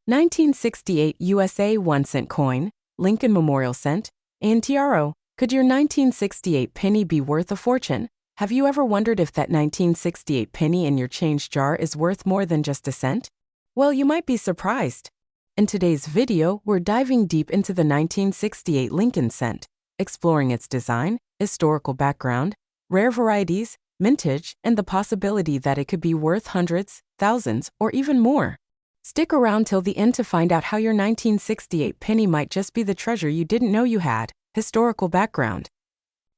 1968 USA 1-cent coin, Lincoln Memorial Cent, IN2024. Could your 1968 penny be worth a fortune? Have you ever wondered if that 1968 penny in your change jar is worth more than just a cent? Well, you might be surprised. In today's video, we're diving deep into the 1968 Lincoln cent, exploring its design, historical background, rare varieties, mintage, and the possibility that it could be worth hundreds, thousands, or even more. Stick around till the end to find out how your 1968 penny might just be the treasure you didn't know you had. Historical background.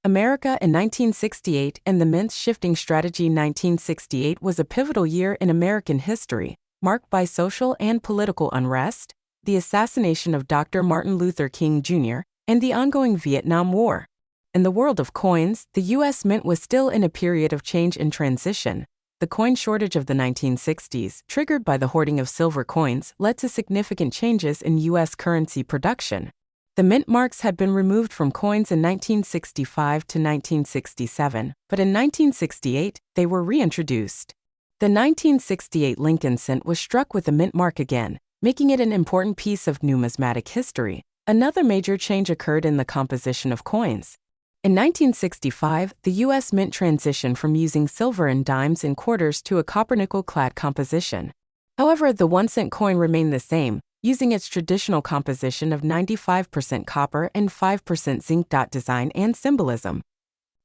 America in 1968 and the Mint's shifting strategy. 1968 was a pivotal year in American history, marked by social and political unrest, the assassination of Dr. Martin Luther King Jr., and the ongoing Vietnam War. In the world of coins, the U.S. Mint was still in a period of change and transition. The coin shortage of the 1960s, triggered by the hoarding of silver coins, led to significant changes in U.S. currency production. The mint marks had been removed from coins in 1965 to 1967, but in 1968, they were reintroduced. The 1968 Lincoln cent was struck with a mint mark again, making it an important piece of numismatic history. Another major change occurred in the composition of coins. In 1965, the U.S. Mint transitioned from using silver and dimes and quarters to a copper-nickel-clad composition. However, the 1-cent coin remained the same, using its traditional composition of 95% copper and 5% zinc. Design and symbolism.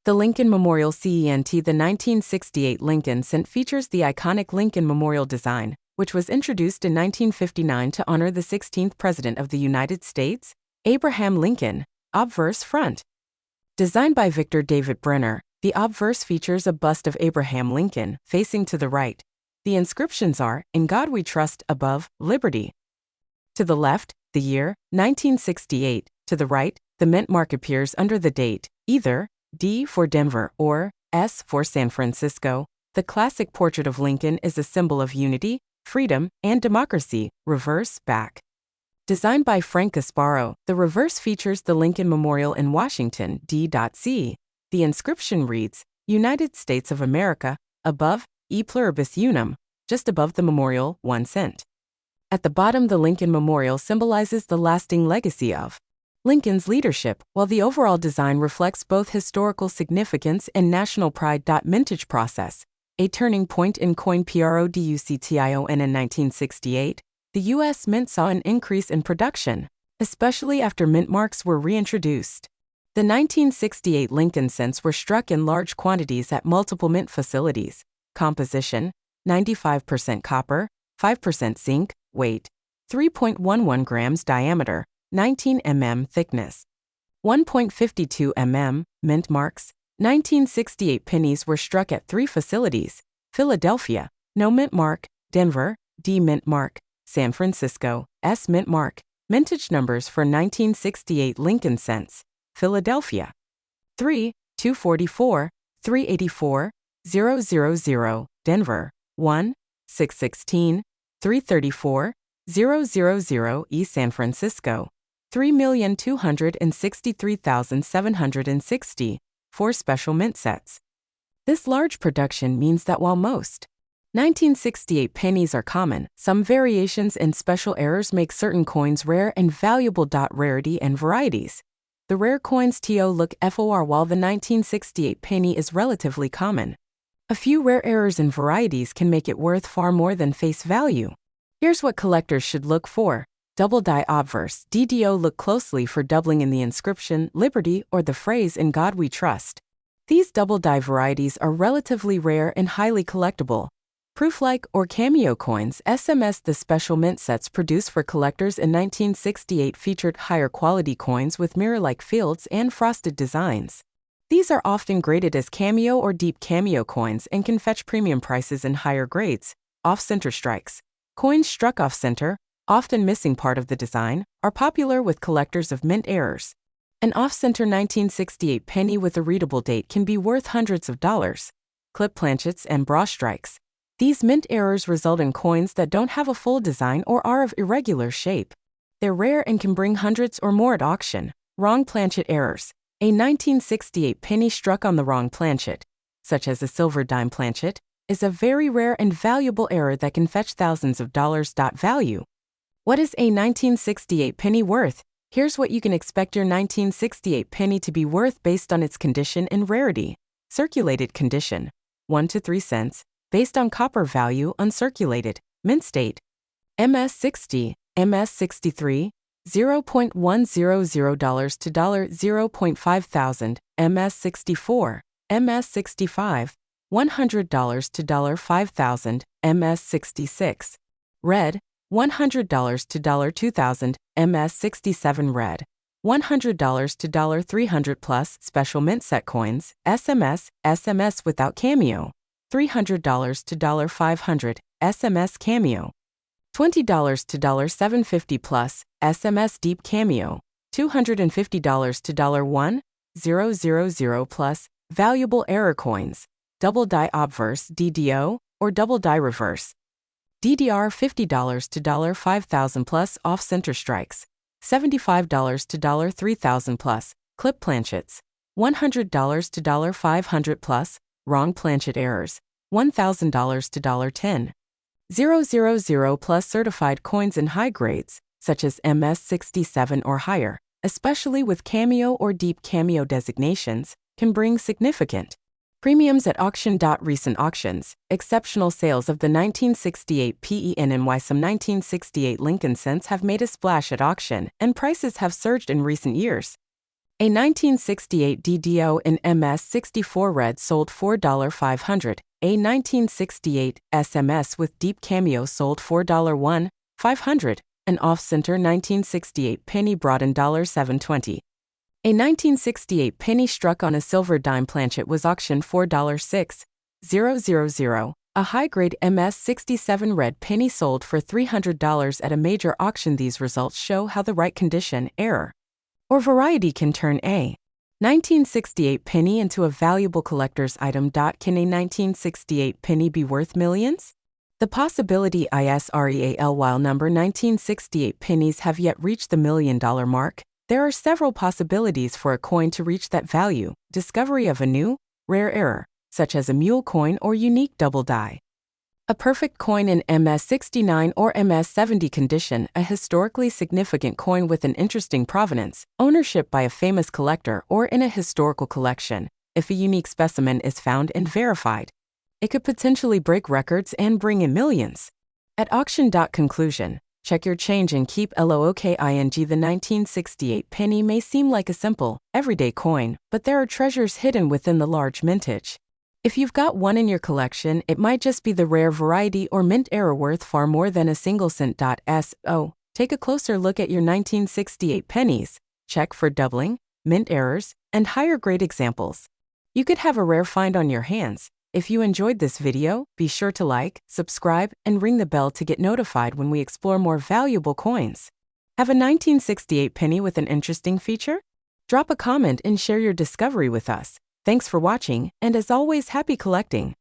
The Lincoln Memorial Cent. The 1968 Lincoln cent features the iconic Lincoln Memorial design, which was introduced in 1959 to honor the 16th President of the United States, Abraham Lincoln. Obverse front. Designed by Victor David Brenner, the obverse features a bust of Abraham Lincoln, facing to the right. The inscriptions are, "In God We Trust," above, "Liberty." To the left, the year, 1968. To the right, the mint mark appears under the date, either D for Denver or S for San Francisco. The classic portrait of Lincoln is a symbol of unity, freedom, and democracy, reverse back. Designed by Frank Gasparro, the reverse features the Lincoln Memorial in Washington, D.C. The inscription reads, "United States of America," above, "E pluribus unum," just above the memorial, 1 cent. At the bottom, the Lincoln Memorial symbolizes the lasting legacy of Lincoln's leadership, while the overall design reflects both historical significance and national pride. Mintage process. A turning point in coin production. In 1968, the U.S. Mint saw an increase in production, especially after mint marks were reintroduced. The 1968 Lincoln cents were struck in large quantities at multiple mint facilities. Composition: 95% copper, 5% zinc. Weight: 3.11 grams. Diameter: 19 mm. Thickness: 1.52 mm. Mint marks. 1968 pennies were struck at 3 facilities: Philadelphia, no mint mark; Denver, D mint mark; San Francisco, S mint mark. Mintage numbers for 1968 Lincoln cents: Philadelphia 3, 244, 384, 000; Denver 1, 616, 334, 000; East San Francisco 3,263,760, 4 special mint sets. This large production means that while most 1968 pennies are common, some variations and special errors make certain coins rare and valuable. Rarity and varieties. The rare coins look for while the 1968 penny is relatively common. A few rare errors and varieties can make it worth far more than face value. Here's what collectors should look for. Double die obverse. DDO. Look closely for doubling in the inscription, Liberty, or the phrase, "In God We Trust." These double die varieties are relatively rare and highly collectible. Proof-like or cameo coins. SMS. The special mint sets produced for collectors in 1968 featured higher quality coins with mirror-like fields and frosted designs. These are often graded as cameo or deep cameo coins and can fetch premium prices in higher grades. Off-center strikes. Coins struck off-center, often missing part of the design, are popular with collectors of mint errors. An off-center 1968 penny with a readable date can be worth hundreds of dollars. Clip planchets and bra strikes. These mint errors result in coins that don't have a full design or are of irregular shape. They're rare and can bring hundreds or more at auction. Wrong planchet errors. A 1968 penny struck on the wrong planchet, such as a silver dime planchet, is a very rare and valuable error that can fetch thousands of dollars. Value. What is a 1968 penny worth? Here's what you can expect your 1968 penny to be worth based on its condition and rarity. Circulated condition, 1 to 3 cents, based on copper value uncirculated, mint state. MS60, MS63, $0.100 to $0.5 thousand, MS64, MS65, $100 to $5 thousand, MS66. Red, $100 to $2,000, MS67 red. $100 to $300 plus special mint set coins, SMS without cameo. $300 to $500, SMS cameo. $20 to $750 plus, SMS deep cameo. $250 to $1,000 plus, valuable error coins. Double die obverse DDO, or double die reverse. DDR $50 to $5,000 plus off center strikes. $75 to $3,000 plus, clip planchets. $100 to $500 plus, wrong planchet errors. $1,000 to $10. 000 plus certified coins in high grades, such as MS67 or higher, especially with cameo or deep cameo designations, can bring significant premiums at auction. Recent auctions, exceptional sales of the 1968 PENNY. Some 1968 Lincoln cents have made a splash at auction, and prices have surged in recent years. A 1968 DDO in MS64 red sold $4.500. A 1968 SMS with deep cameo sold $4.500. An off-center 1968 penny brought in $7.20. A 1968 penny struck on a silver dime planchet was auctioned $4.600. A high-grade MS67 red penny sold for $300 at a major auction. These results show how the right condition, error, or variety can turn a 1968 penny into a valuable collector's item. Can a 1968 penny be worth millions? The possibility is real. While number 1968 pennies have yet reached the $1 million mark, there are several possibilities for a coin to reach that value. Discovery of a new, rare error, such as a mule coin or unique double die. A perfect coin in MS69 or MS70 condition, a historically significant coin with an interesting provenance, ownership by a famous collector or in a historical collection. If a unique specimen is found and verified, it could potentially break records and bring in millions. At auction. Conclusion. Check your change and keep looking. The 1968 penny may seem like a simple, everyday coin, but there are treasures hidden within the large mintage. If you've got one in your collection, it might just be the rare variety or mint error worth far more than a single cent. So, take a closer look at your 1968 pennies. Check for doubling, mint errors, and higher grade examples. You could have a rare find on your hands. If you enjoyed this video, be sure to like, subscribe, and ring the bell to get notified when we explore more valuable coins. Have a 1968 penny with an interesting feature? Drop a comment and share your discovery with us. Thanks for watching, and as always, happy collecting!